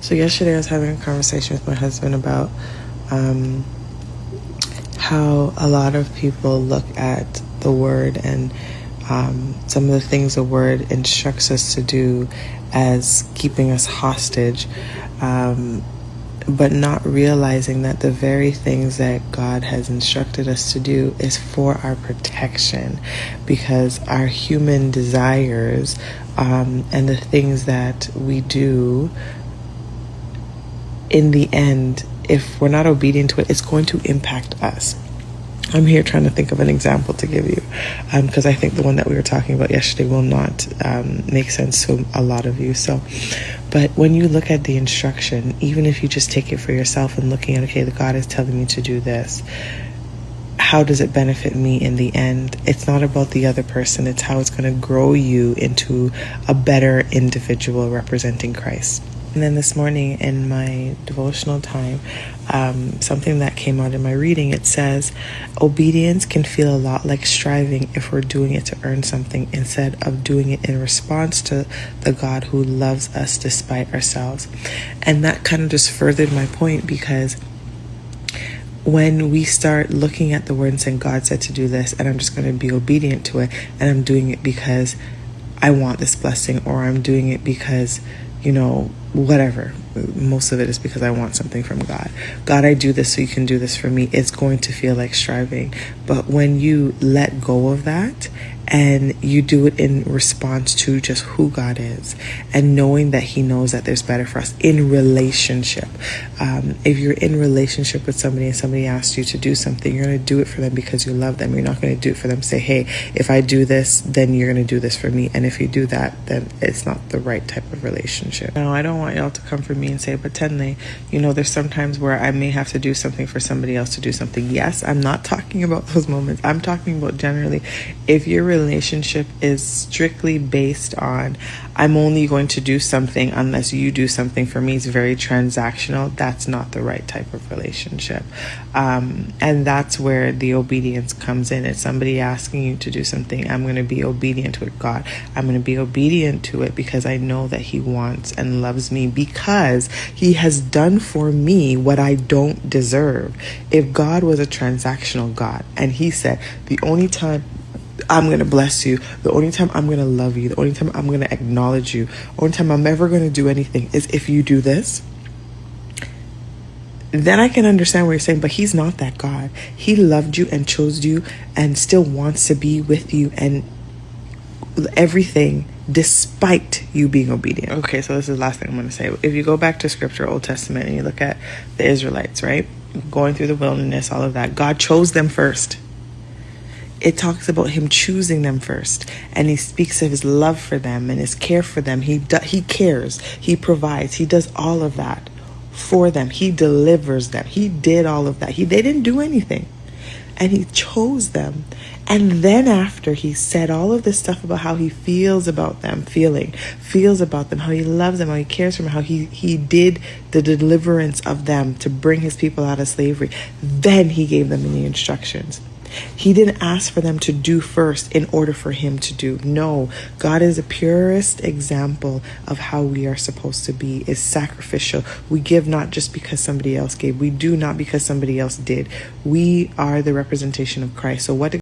So yesterday I was having a conversation with my husband about how a lot of people look at the word and some of the things the word instructs us to do as keeping us hostage, but not realizing that the very things that God has instructed us to do is for our protection, because our human desires and the things that we do, in the end, if we're not obedient to it, it's going to impact us. I'm here trying to think of an example to give you, because I think the one that we were talking about yesterday will not make sense to a lot of you. But when you look at the instruction, even if you just take it for yourself and looking at, okay, the God is telling me to do this, how does it benefit me in the end? It's not about the other person. It's how it's going to grow you into a better individual representing Christ. And then this morning in my devotional time, something that came out in my reading, it says, obedience can feel a lot like striving if we're doing it to earn something instead of doing it in response to the God who loves us despite ourselves. And that kind of just furthered my point, because when we start looking at the word and saying, God said to do this, and I'm just going to be obedient to it, and I'm doing it because I want this blessing, or I'm doing it because, whatever. Most of it is because I want something from God. God, I do this so you can do this for me. It's going to feel like striving. But when you let go of that and you do it in response to just who God is and knowing that he knows that there's better for us in relationship. If you're in relationship with somebody and somebody asks you to do something, you're going to do it for them because you love them. You're not going to do it for them. Say, hey, if I do this, then you're going to do this for me. And if you do that, then it's not the right type of relationship. Now, I don't want y'all to come for me and say, but Tenn-Lai, there's sometimes where I may have to do something for somebody else to do something. Yes, I'm not talking about those moments. I'm talking about generally, if your relationship is strictly based on, I'm only going to do something unless you do something for me, it's very transactional. That's not the right type of relationship. And that's where the obedience comes in. It's somebody asking you to do something. I'm going to be obedient to it. God, I'm going to be obedient to it because I know that he wants and loves me, because he has done for me what I don't deserve. If God was a transactional God and he said, the only time I'm going to bless you, the only time I'm going to love you, the only time I'm going to acknowledge you, the only time I'm ever going to do anything is if you do this, then I can understand what you're saying. But he's not that God. He loved you and chose you and still wants to be with you and everything despite you being obedient. Okay, so this is the last thing I'm going to say. If you go back to scripture, Old Testament, and you look at the Israelites, right? Going through the wilderness, all of that, God chose them first. It talks about him choosing them first, and he speaks of his love for them and his care for them. He cares, he provides, he does all of that for them. He delivers them. He did all of that. They didn't do anything, and he chose them. And then after he said all of this stuff about how he feels about them, feels about them, how he loves them, how he cares for them, how he did the deliverance of them to bring his people out of slavery, then he gave them the instructions. He didn't ask for them to do first in order for him to do. No, God is the purest example of how we are supposed to be, is sacrificial. We give not just because somebody else gave. We do not because somebody else did. We are the representation of Christ. So what did